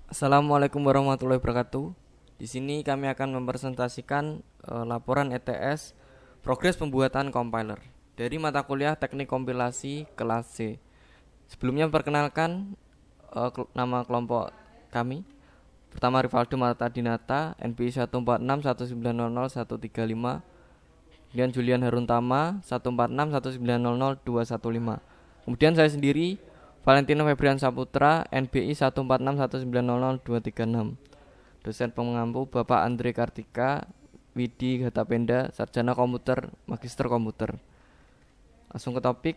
Assalamualaikum warahmatullahi wabarakatuh. Di sini kami akan mempresentasikan laporan ETS progres pembuatan compiler dari mata kuliah Teknik Kompilasi kelas C. Sebelumnya perkenalkan nama kelompok kami. Pertama Rivaldo Marta Dinata, NPI 146 1900 135. Kemudian Julian Haruntama 146 1900 215. Kemudian saya sendiri Valentino Febrian Saputra, NBI 146 1900 236. Dosen pengampu Bapak Andre Kartika Widi Gatapenda, Sarjana Komputer, Magister Komputer. Langsung ke topik.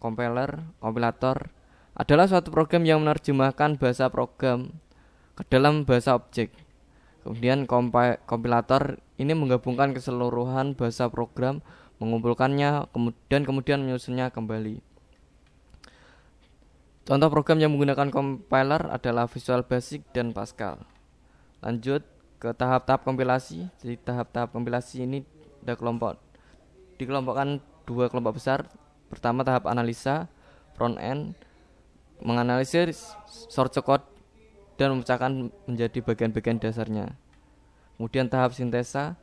Kompilator adalah suatu program yang menerjemahkan bahasa program ke dalam bahasa objek. Kemudian kompilator ini menggabungkan keseluruhan bahasa program, mengumpulkannya dan kemudian menyusunnya kembali. Contoh program yang menggunakan compiler adalah Visual Basic dan Pascal. Lanjut ke tahap-tahap kompilasi. Jadi tahap-tahap kompilasi ini dikelompokkan dua kelompok besar. Pertama tahap analisa, front end, menganalisis source code dan memecahkan menjadi bagian-bagian dasarnya. Kemudian tahap sintesa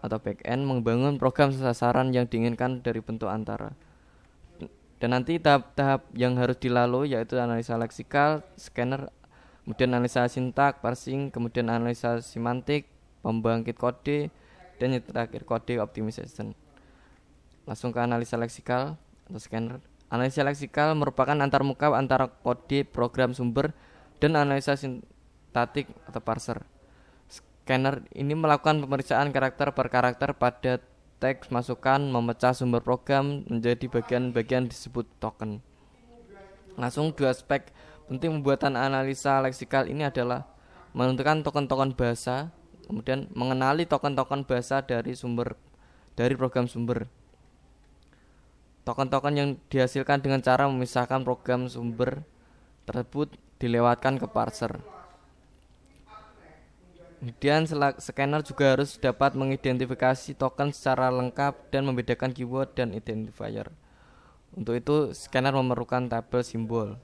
atau back end, membangun program sasaran yang diinginkan dari bentuk antara. Dan nanti tahap-tahap yang harus dilalui yaitu analisa leksikal, scanner, kemudian analisa sintak, parsing, kemudian analisa semantik, pembangkit kode, dan yang terakhir kode optimization. Langsung ke analisa leksikal atau scanner. Analisa leksikal merupakan antarmuka antara kode program sumber dan analisa sintaktik atau parser. Scanner ini melakukan pemeriksaan karakter per karakter pada teks masukan, memecah sumber program menjadi bagian-bagian disebut token. Langsung dua aspek penting pembuatan analisa leksikal ini adalah menentukan token-token bahasa, kemudian mengenali token-token bahasa dari program sumber. Token-token yang dihasilkan dengan cara memisahkan program sumber tersebut dilewatkan ke parser. Kemudian scanner juga harus dapat mengidentifikasi token secara lengkap dan membedakan keyword dan identifier. Untuk itu, scanner memerlukan tabel simbol.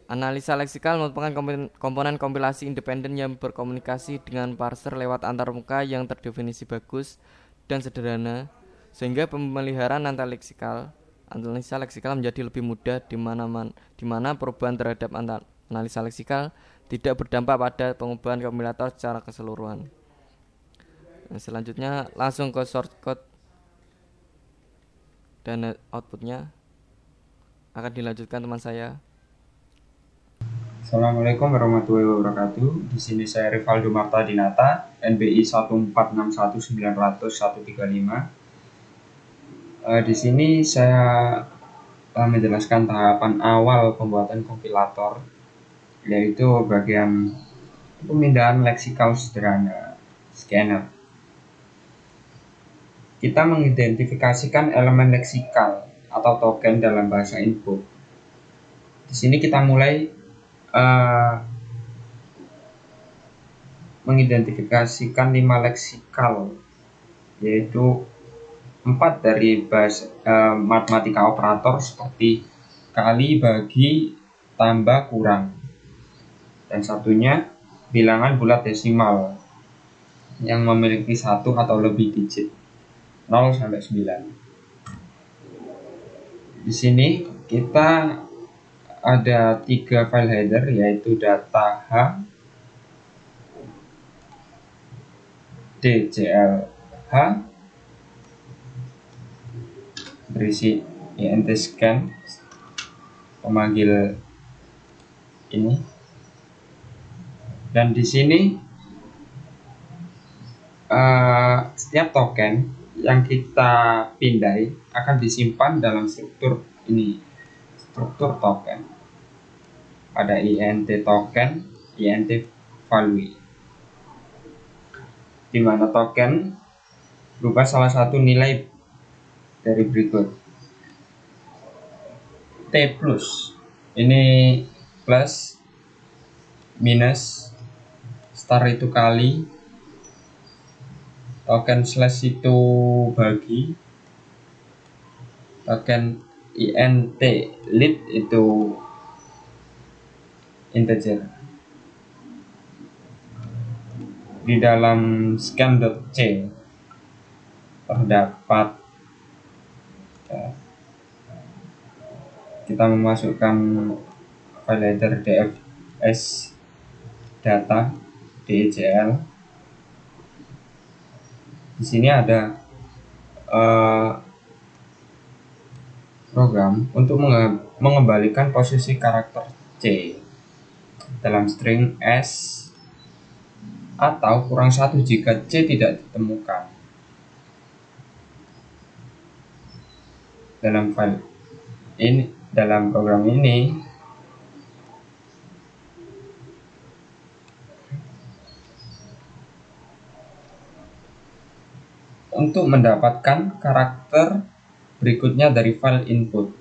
Analisa leksikal merupakan komponen kompilasi independen yang berkomunikasi dengan parser lewat antarmuka yang terdefinisi bagus dan sederhana, sehingga pemeliharaan analisa leksikal menjadi lebih mudah di mana perubahan terhadap analisa leksikal tidak berdampak pada pengubahan kompilator secara keseluruhan. Nah, selanjutnya langsung ke source code dan outputnya akan dilanjutkan teman saya. Assalamualaikum warahmatullahi wabarakatuh. Di sini saya Rivaldo Marta Dinata, NBI 1461900 135. Di sini saya menjelaskan tahapan awal pembuatan kompilator, yaitu bagian pemindahan leksikal sederhana, scanner. Kita mengidentifikasikan elemen leksikal atau token dalam bahasa input. Di sini kita mulai mengidentifikasikan 5 leksikal, yaitu 4 dari bahasa matematika operator seperti kali, bagi, tambah, kurang, dan satunya bilangan bulat desimal yang memiliki 1 atau lebih digit 0 sampai 9. Di sini kita ada 3 file header, yaitu data H, DCLH, berisi int scan pemanggil ini, dan di sini setiap token yang kita pindai akan disimpan dalam struktur ini, struktur token, pada int token, int value, di mana token berupa salah satu nilai dari berikut. T plus, ini plus, minus, star itu kali, token slash itu bagi, token int lit itu integer. Di dalam scan.c terdapat kita memasukkan file header dfs data decl. Di sini ada program untuk mengembalikan posisi karakter C dalam string S atau kurang 1 jika C tidak ditemukan. Dalam program ini untuk mendapatkan karakter berikutnya dari file input.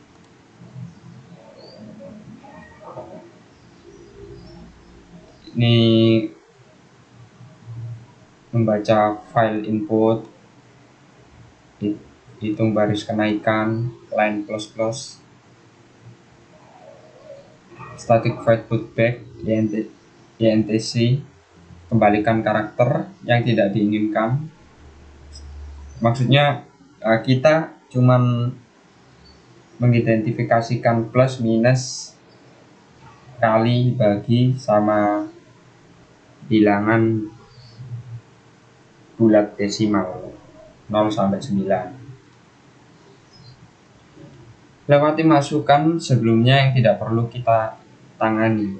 Ini membaca file input, hitung baris kenaikan, line plus plus, static void putback, INTC, kembalikan karakter yang tidak diinginkan. Maksudnya kita cuman mengidentifikasikan plus minus kali bagi sama bilangan bulat desimal 0 sampai 9. Lewati masukan sebelumnya yang tidak perlu kita tangani.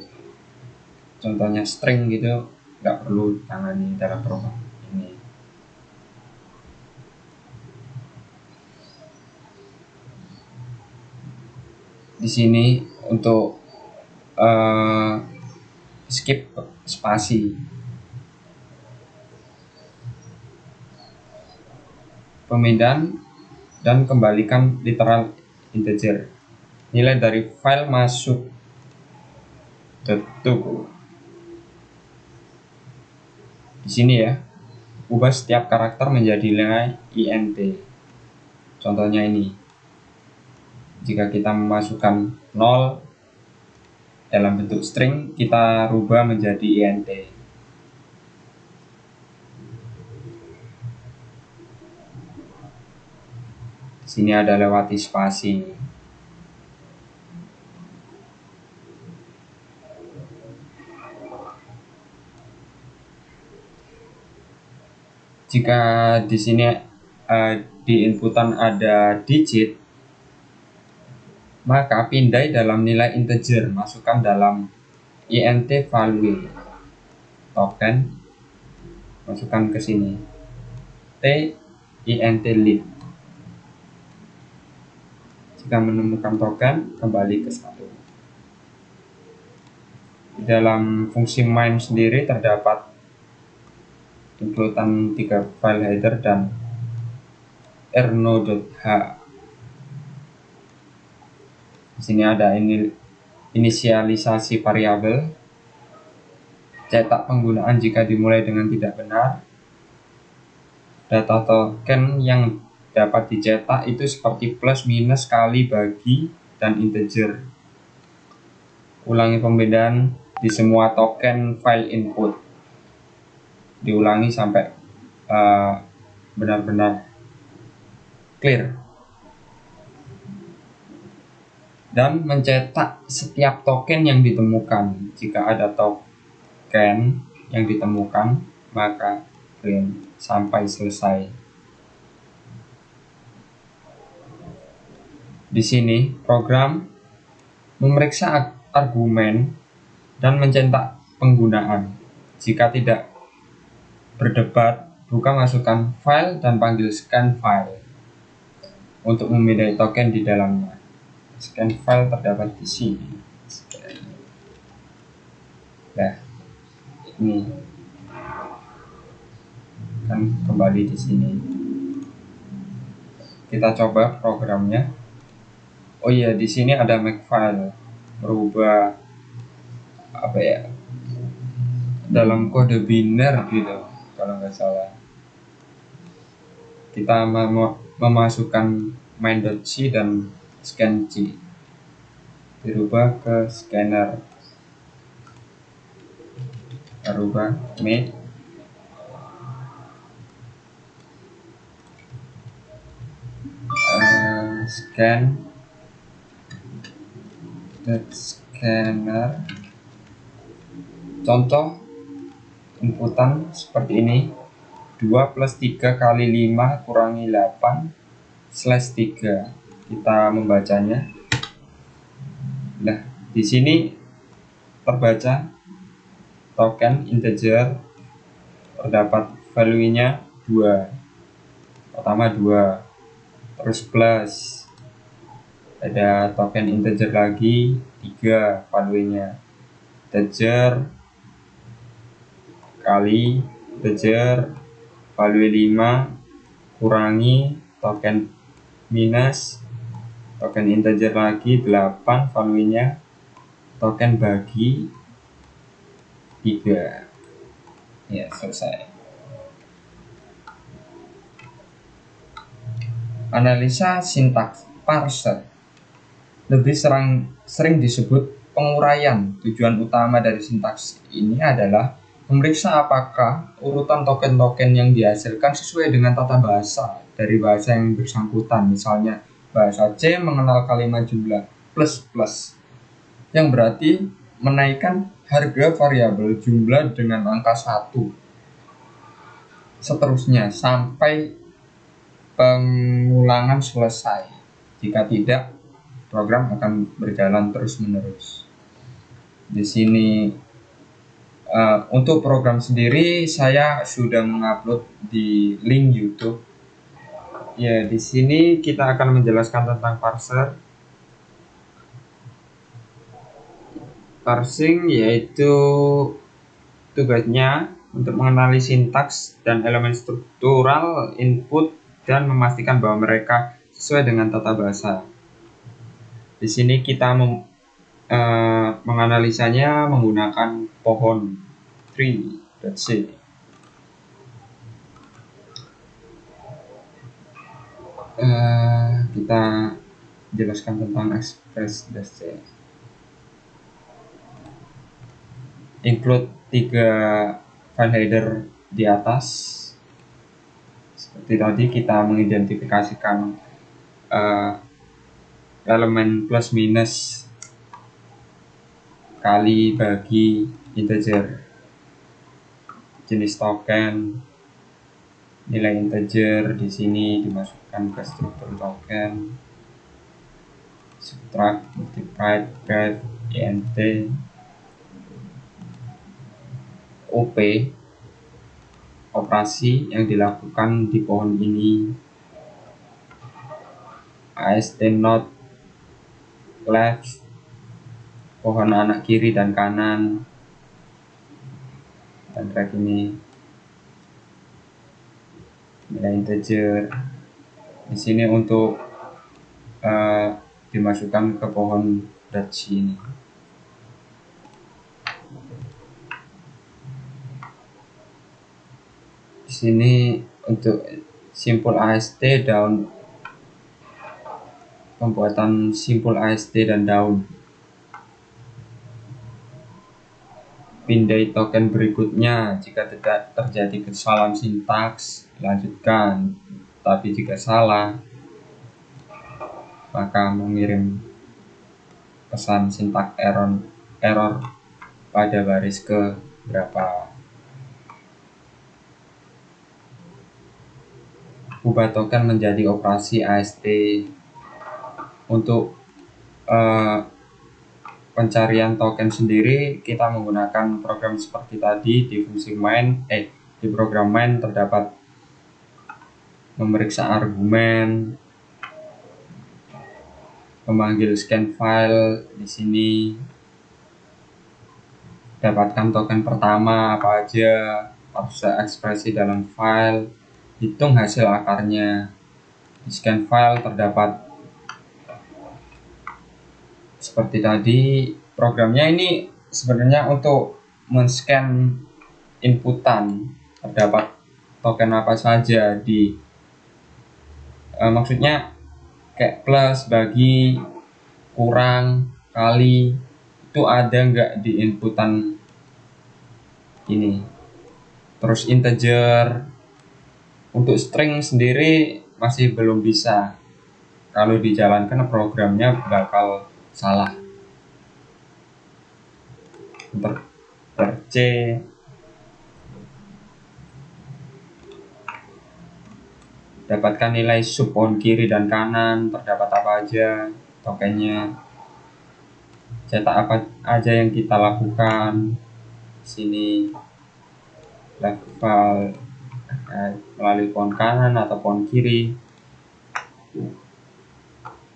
Contohnya string gitu nggak perlu tangani dalam program ini. Di sini untuk skip spasi, pemindahan dan kembalikan literal integer. Nilai dari file masuk to. Di sini ya, ubah setiap karakter menjadi nilai int. Contohnya ini, jika kita memasukkan 0 dalam bentuk string, kita rubah menjadi int. Di sini ada lewati spasi. Jika di sini di inputan ada digit, maka pindai dalam nilai integer, masukkan dalam int value token, masukkan ke sini t int lead. Jika menemukan token, kembali ke 1. Di dalam fungsi main sendiri terdapat includean 3 file header dan erno.h. Di sini ada inisialisasi variabel, cetak penggunaan jika dimulai dengan tidak benar. Data token yang dapat dicetak itu seperti plus, minus, kali, bagi, dan integer. Ulangi pemindahan di semua token file input. Diulangi sampai benar-benar clear. Dan mencetak setiap token yang ditemukan. Jika ada token yang ditemukan, maka print sampai selesai. Di sini program memeriksa argumen dan mencetak penggunaan. Jika tidak berdebat, buka masukkan file dan panggil scan file untuk memindai token di dalamnya. Scan file terdapat di sini. Nah, ini kan kembali di sini. Kita coba programnya. Oh iya, di sini ada makefile, merubah apa ya, dalam kode biner gitu kalau nggak salah. Kita memasukkan main.c dan scan c, dirubah ke scanner. Aruba make scan scanner. Contoh inputan seperti ini, 2 plus 3 kali 5 kurangi 8 slash 3. Kita membacanya. Nah, di sini terbaca token integer terdapat value-nya 2. Pertama 2, terus plus. Ada token integer lagi 3 value-nya. Integer kali integer value 5 kurangi token minus token integer lagi 8 value-nya, token bagi 3. Ya, selesai. Analisa sintaks parser lebih sering disebut penguraian. Tujuan utama dari sintaks ini adalah memeriksa apakah urutan token-token yang dihasilkan sesuai dengan tata bahasa dari bahasa yang bersangkutan. Misalnya, bahasa C mengenal kalimat jumlah plus, yang berarti menaikkan harga variabel jumlah dengan angka 1. Seterusnya, sampai pengulangan selesai. Jika tidak, program akan berjalan terus-menerus. Di sini untuk program sendiri saya sudah mengupload di link YouTube. Ya, di sini kita akan menjelaskan tentang parser. Parsing yaitu tugasnya untuk mengenali sintaks dan elemen struktural input dan memastikan bahwa mereka sesuai dengan tata bahasa. Di sini kita menganalisanya menggunakan pohon tree.c. Kita jelaskan tentang express.c. Include 3 file header di atas. Seperti tadi kita mengidentifikasikan elemen plus minus kali bagi integer, jenis token, nilai integer di sini dimasukkan ke struktur token, subtract, multiply, divide, int, op, operasi yang dilakukan di pohon ini, ast node left, pohon anak kiri dan kanan, dan track ini nilai integer. Di sini untuk dimasukkan ke pohon datsi ini. Di sini untuk simpul AST daun, pembuatan simpul AST dan daun. Pindai token berikutnya, jika tidak terjadi kesalahan sintaks, lanjutkan. Tapi jika salah, maka mengirim pesan sintak error pada baris ke berapa. Ubah token menjadi operasi AST. Untuk pencarian token sendiri kita menggunakan program seperti tadi. Di fungsi main, di program main terdapat memeriksa argumen, memanggil scan file. Di sini dapatkan token pertama apa aja, parse ekspresi dalam file, hitung hasil akarnya. Di scan file terdapat seperti tadi. Programnya ini sebenarnya untuk men-scan inputan, terdapat token apa saja di maksudnya kayak plus, bagi, kurang, kali, itu ada nggak di inputan ini. Terus integer. Untuk string sendiri masih belum bisa. Kalau dijalankan programnya bakal salah. C, dapatkan nilai sub on kiri dan kanan, terdapat apa aja tokennya, cetak apa aja yang kita lakukan. Sini level melalui pohon kanan atau pohon kiri.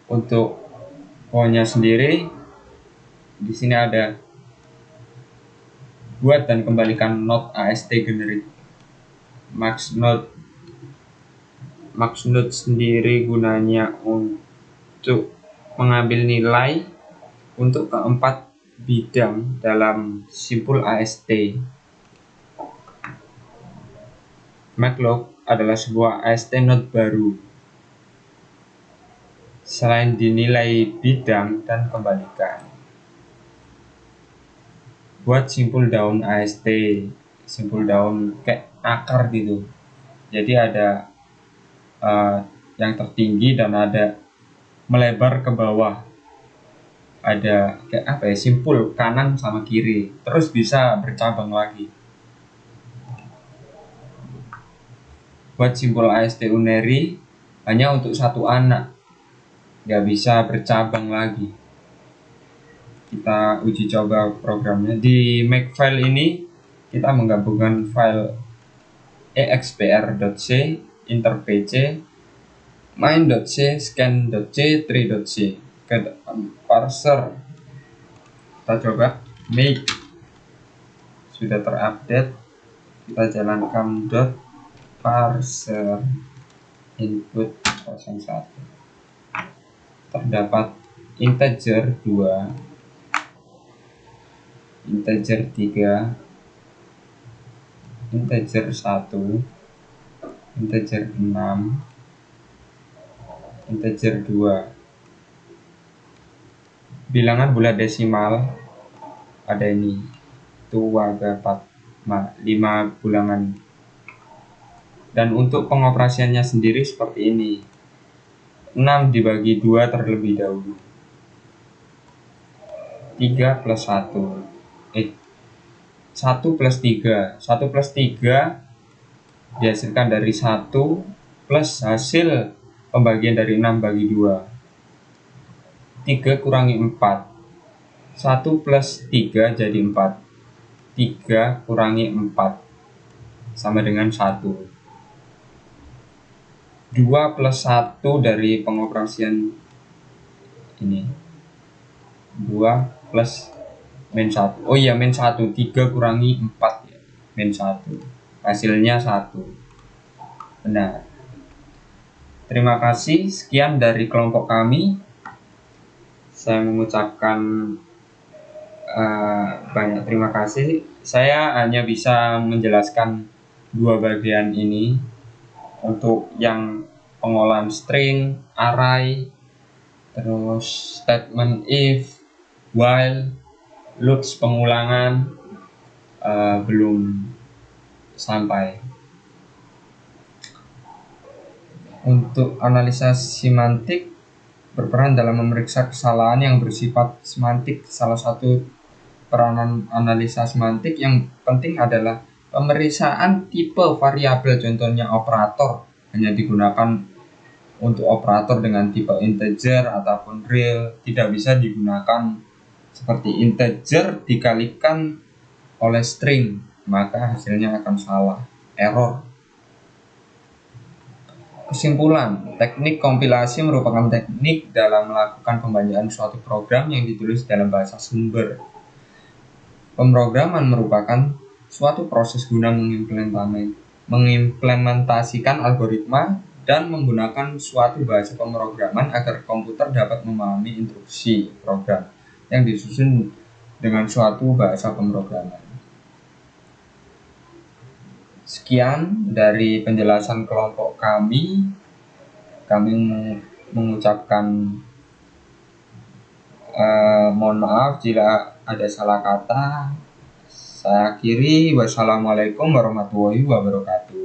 Untuk pohonnya sendiri di sini ada buat dan kembalikan node AST generate max node. Max node sendiri gunanya untuk mengambil nilai untuk keempat bidang dalam simpul AST. Maclog adalah sebuah AST node baru. Selain dinilai bidang dan kembalikan. Buat simpul daun AST, simpul daun kayak akar gitu. Jadi ada yang tertinggi dan ada melebar ke bawah. Ada kayak apa ya, simpul kanan sama kiri, terus bisa bercabang lagi. Buat simpul AST unary hanya untuk satu anak, nggak bisa bercabang lagi. Kita uji coba programnya. Di Makefile ini kita menggabungkan file expr.c, interpc, main.c, scan.c, tree.c ke parser. Kita coba make, sudah terupdate. Kita jalankan parser input 01, terdapat integer 2, integer 3, integer 1, integer 6, integer 2. Bilangan bulat desimal ada ini, 2, 4, 5 bilangan. Dan untuk pengoperasiannya sendiri seperti ini. 6 dibagi 2 terlebih dahulu. 3 plus 1. 1 plus 3. 1 plus 3 dihasilkan dari 1 plus hasil pembagian dari 6 bagi 2. 3 kurangi 4. 1 plus 3 jadi 4. 3 kurangi 4 sama dengan 1. 2 plus 1 dari pengoperasian ini. 2 plus min 1. Oh iya, min 1. 3 kurangi 4 ya. Min 1. Hasilnya 1. Benar. Terima kasih. Sekian dari kelompok kami. Saya mengucapkan banyak terima kasih. Saya hanya bisa menjelaskan dua bagian ini. Untuk yang pengolahan string, array, terus statement if, while, loops pengulangan belum sampai. Untuk analisa semantik berperan dalam memeriksa kesalahan yang bersifat semantik. Salah satu peranan analisa semantik yang penting adalah pemeriksaan tipe variabel, contohnya operator hanya digunakan untuk operator dengan tipe integer ataupun real, tidak bisa digunakan seperti integer dikalikan oleh string, maka hasilnya akan salah, error. Kesimpulan, teknik kompilasi merupakan teknik dalam melakukan pembacaan suatu program yang ditulis dalam bahasa sumber. Pemrograman merupakan suatu proses guna mengimplementasikan algoritma dan menggunakan suatu bahasa pemrograman agar komputer dapat memahami instruksi program yang disusun dengan suatu bahasa pemrograman. Sekian dari penjelasan kelompok kami. Kami mengucapkan mohon maaf jika ada salah kata. Saya akhiri, wassalamualaikum warahmatullahi wabarakatuh.